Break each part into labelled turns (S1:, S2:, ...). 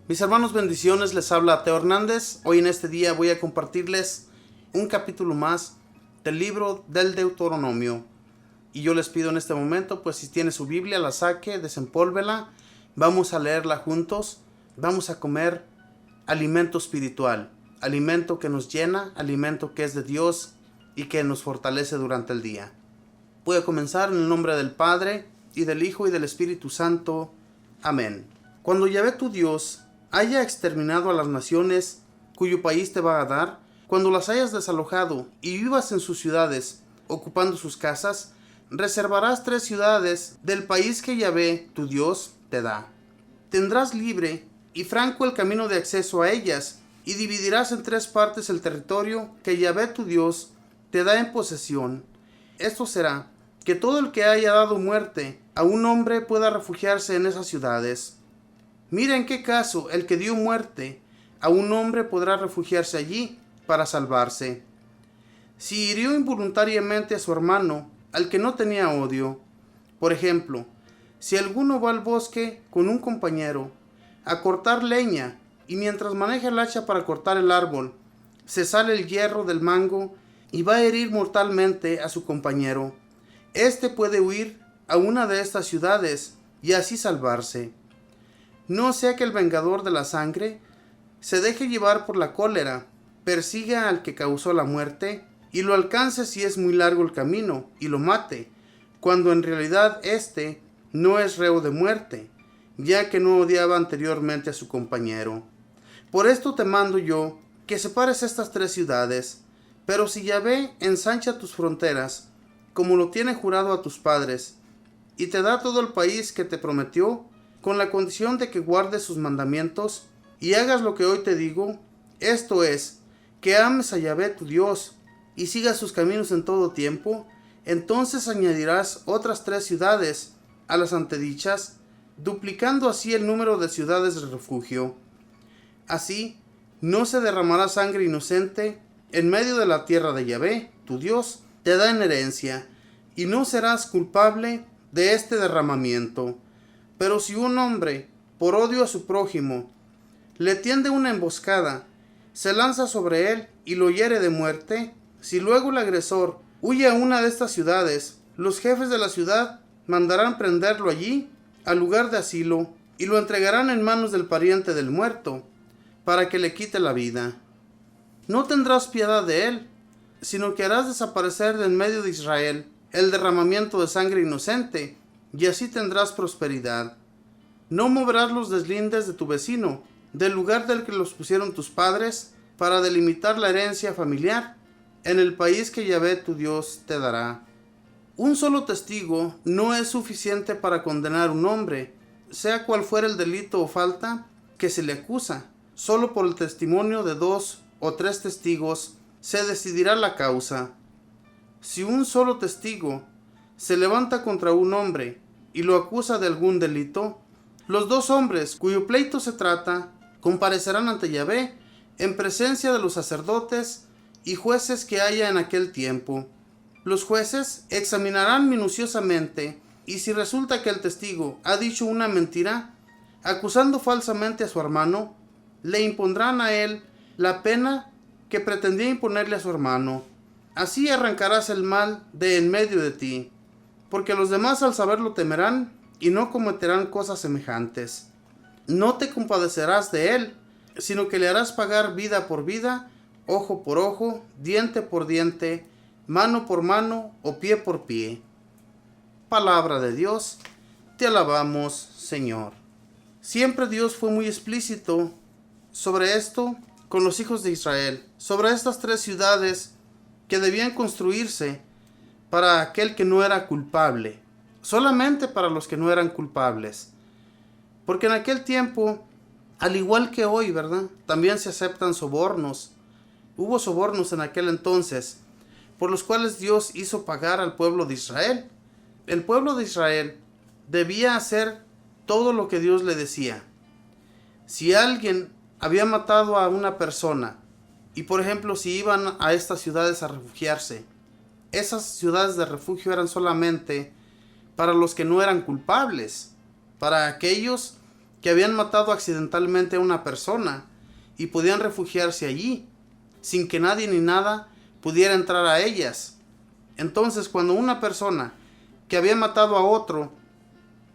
S1: Mis hermanos, bendiciones, les habla Teo Hernández. Hoy en este día voy a compartirles un capítulo más del libro del Deuteronomio. Y yo les pido en este momento, pues si tiene su Biblia, la saque, desempólvela. Vamos a leerla juntos. Vamos a comer alimento espiritual, alimento que nos llena, alimento que es de Dios y que nos fortalece durante el día. Voy a comenzar en el nombre del Padre, y del Hijo, y del Espíritu Santo. Amén. Cuando Yahvé tu Dios haya exterminado a las naciones cuyo país te va a dar, cuando las hayas desalojado y vivas en sus ciudades, ocupando sus casas, reservarás 3 ciudades del país que Yahvé tu Dios te da. Tendrás libre y franco el camino de acceso a ellas, y dividirás en 3 partes el territorio que Yahvé tu Dios te da en posesión. Esto será que todo el que haya dado muerte a un hombre pueda refugiarse en esas ciudades. Mira en qué caso el que dio muerte a un hombre podrá refugiarse allí para salvarse. Si hirió involuntariamente a su hermano, al que no tenía odio, por ejemplo, si alguno va al bosque con un compañero a cortar leña, y mientras maneja el hacha para cortar el árbol, se sale el hierro del mango y va a herir mortalmente a su compañero, éste puede huir a una de estas ciudades y así salvarse. No sea que el vengador de la sangre se deje llevar por la cólera, persiga al que causó la muerte y lo alcance si es muy largo el camino y lo mate, cuando en realidad éste no es reo de muerte, ya que no odiaba anteriormente a su compañero. Por esto te mando yo que separes estas 3 ciudades, pero si Yahvé ensancha tus fronteras, como lo tiene jurado a tus padres, y te da todo el país que te prometió, con la condición de que guardes sus mandamientos y hagas lo que hoy te digo, esto es, que ames a Yahvé tu Dios y sigas sus caminos en todo tiempo, entonces añadirás otras 3 ciudades a las antedichas, duplicando así el número de ciudades de refugio. Así, no se derramará sangre inocente en medio de la tierra de Yahvé, tu Dios, te da en herencia, y no serás culpable de este derramamiento. Pero si un hombre, por odio a su prójimo, le tiende una emboscada, se lanza sobre él y lo hiere de muerte, si luego el agresor huye a una de estas ciudades, los jefes de la ciudad mandarán prenderlo allí, al lugar de asilo, y lo entregarán en manos del pariente del muerto, para que le quite la vida. No tendrás piedad de él, sino que harás desaparecer de en medio de Israel el derramamiento de sangre inocente, y así tendrás prosperidad. No moverás los deslindes de tu vecino, del lugar del que los pusieron tus padres, para delimitar la herencia familiar, en el país que Yahvé tu Dios te dará. Un solo testigo no es suficiente para condenar a un hombre, sea cual fuera el delito o falta que se le acusa. Solo por el testimonio de 2 o 3 testigos se decidirá la causa. Si un solo testigo se levanta contra un hombre y lo acusa de algún delito, los 2 hombres cuyo pleito se trata comparecerán ante Yahvé en presencia de los sacerdotes y jueces que haya en aquel tiempo. Los jueces examinarán minuciosamente, y si resulta que el testigo ha dicho una mentira, acusando falsamente a su hermano, le impondrán a él la pena que pretendía imponerle a su hermano. Así arrancarás el mal de en medio de ti, porque los demás al saberlo temerán y no cometerán cosas semejantes. No te compadecerás de él, sino que le harás pagar vida por vida, ojo por ojo, diente por diente, mano por mano o pie por pie. Palabra de Dios, te alabamos, Señor. Siempre Dios fue muy explícito sobre esto con los hijos de Israel, sobre estas 3 ciudades que debían construirse para aquel que no era culpable, solamente para los que no eran culpables. Porque en aquel tiempo, al igual que hoy, ¿verdad?, también se aceptan sobornos. Hubo sobornos en aquel entonces, por los cuales Dios hizo pagar al pueblo de Israel. El pueblo de Israel debía hacer todo lo que Dios le decía. Si alguien había matado a una persona, y por ejemplo si iban a estas ciudades a refugiarse, esas ciudades de refugio eran solamente para los que no eran culpables, para aquellos que habían matado accidentalmente a una persona y podían refugiarse allí, sin que nadie ni nada pudiera entrar a ellas. Entonces, cuando una persona que había matado a otro,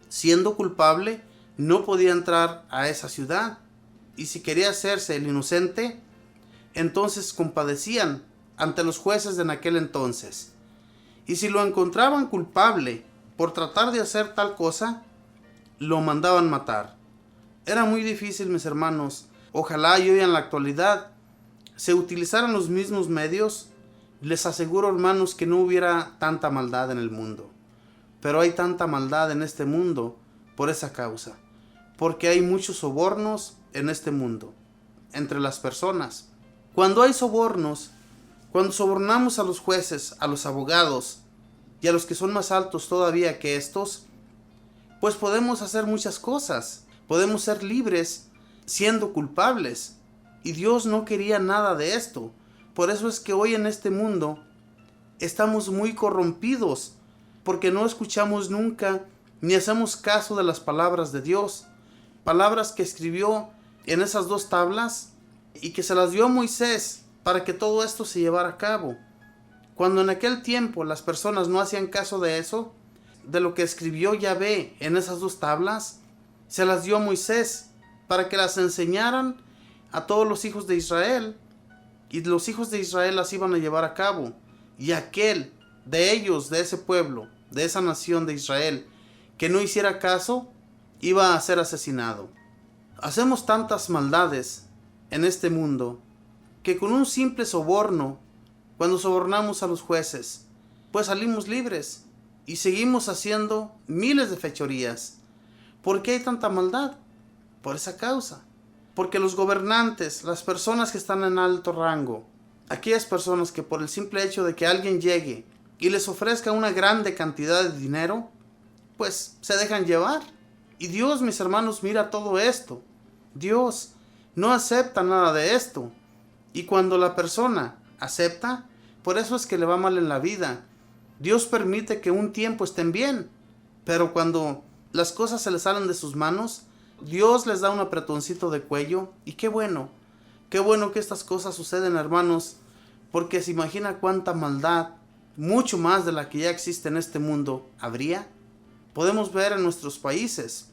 S1: siendo culpable, no podía entrar a esa ciudad, y si quería hacerse el inocente, entonces compadecían ante los jueces de en aquel entonces. Y si lo encontraban culpable por tratar de hacer tal cosa, lo mandaban matar. Era muy difícil, mis hermanos. Ojalá y hoy en la actualidad se utilizaran los mismos medios. Les aseguro, hermanos, que no hubiera tanta maldad en el mundo. Pero hay tanta maldad en este mundo por esa causa. Porque hay muchos sobornos en este mundo, entre las personas. Cuando hay sobornos, cuando sobornamos a los jueces, a los abogados y a los que son más altos todavía que estos, pues podemos hacer muchas cosas. Podemos ser libres siendo culpables. Y Dios no quería nada de esto. Por eso es que hoy en este mundo estamos muy corrompidos, porque no escuchamos nunca ni hacemos caso de las palabras de Dios. Palabras que escribió en esas 2 tablas y que se las dio a Moisés para que todo esto se llevara a cabo. Cuando en aquel tiempo las personas no hacían caso de eso, de lo que escribió Yahvé en esas 2 tablas, se las dio a Moisés para que las enseñaran a todos los hijos de Israel, y los hijos de Israel las iban a llevar a cabo, y aquel de ellos, de ese pueblo, de esa nación de Israel, que no hiciera caso, iba a ser asesinado. Hacemos tantas maldades en este mundo, que con un simple soborno, cuando sobornamos a los jueces, pues salimos libres, y seguimos haciendo miles de fechorías. ¿Por qué hay tanta maldad? Por esa causa. Porque los gobernantes, las personas que están en alto rango, aquellas personas que por el simple hecho de que alguien llegue y les ofrezca una grande cantidad de dinero, pues se dejan llevar. Y Dios, mis hermanos, mira todo esto. Dios no acepta nada de esto. Y cuando la persona acepta, por eso es que le va mal en la vida. Dios permite que un tiempo estén bien, pero cuando las cosas se les salen de sus manos, Dios les da un apretoncito de cuello. Y qué bueno que estas cosas suceden, hermanos, porque se imagina cuánta maldad, mucho más de la que ya existe en este mundo, habría. Podemos ver en nuestros países.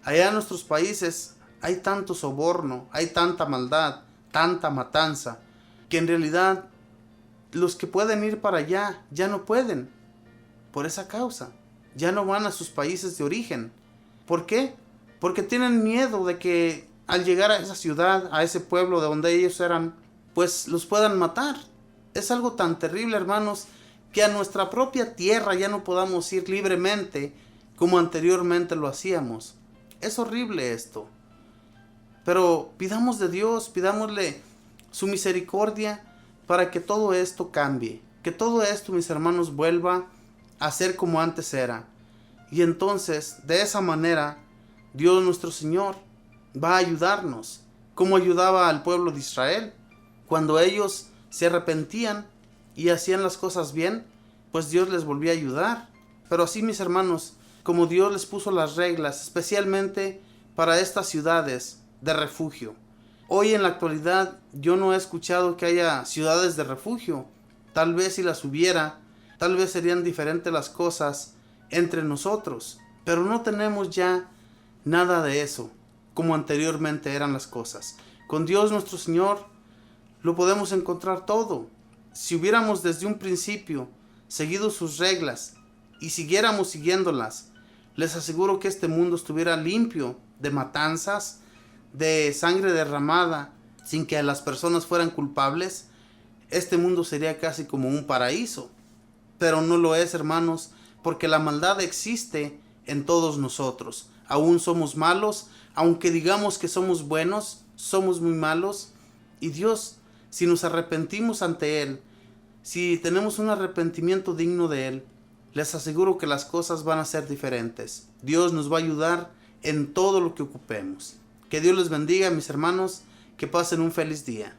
S1: Allá en nuestros países hay tanto soborno, hay tanta maldad, tanta matanza, que en realidad los que pueden ir para allá ya no pueden. Por esa causa, ya no van a sus países de origen. ¿Por qué? Porque tienen miedo de que al llegar a esa ciudad, a ese pueblo de donde ellos eran, pues los puedan matar. Es algo tan terrible, hermanos, que a nuestra propia tierra ya no podamos ir libremente como anteriormente lo hacíamos. Es horrible esto. Pero pidamos de Dios, pidámosle su misericordia para que todo esto cambie. Que todo esto, mis hermanos, vuelva a ser como antes era. Y entonces, de esa manera, Dios nuestro Señor va a ayudarnos, como ayudaba al pueblo de Israel. Cuando ellos se arrepentían y hacían las cosas bien, pues Dios les volvía a ayudar. Pero así, mis hermanos, como Dios les puso las reglas, especialmente para estas ciudades de refugio. Hoy en la actualidad yo no he escuchado que haya ciudades de refugio. Tal vez si las hubiera, tal vez serían diferentes las cosas entre nosotros. Pero no tenemos ya nada de eso, como anteriormente eran las cosas. Con Dios nuestro Señor lo podemos encontrar todo. Si hubiéramos desde un principio seguido sus reglas y siguiéramos siguiéndolas, les aseguro que este mundo estuviera limpio de matanzas, de sangre derramada, sin que las personas fueran culpables. Este mundo sería casi como un paraíso. Pero no lo es, hermanos, porque la maldad existe en todos nosotros. Aún somos malos, aunque digamos que somos buenos, somos muy malos. Y Dios, si nos arrepentimos ante Él, si tenemos un arrepentimiento digno de Él, les aseguro que las cosas van a ser diferentes. Dios nos va a ayudar en todo lo que ocupemos. Que Dios les bendiga, mis hermanos, que pasen un feliz día.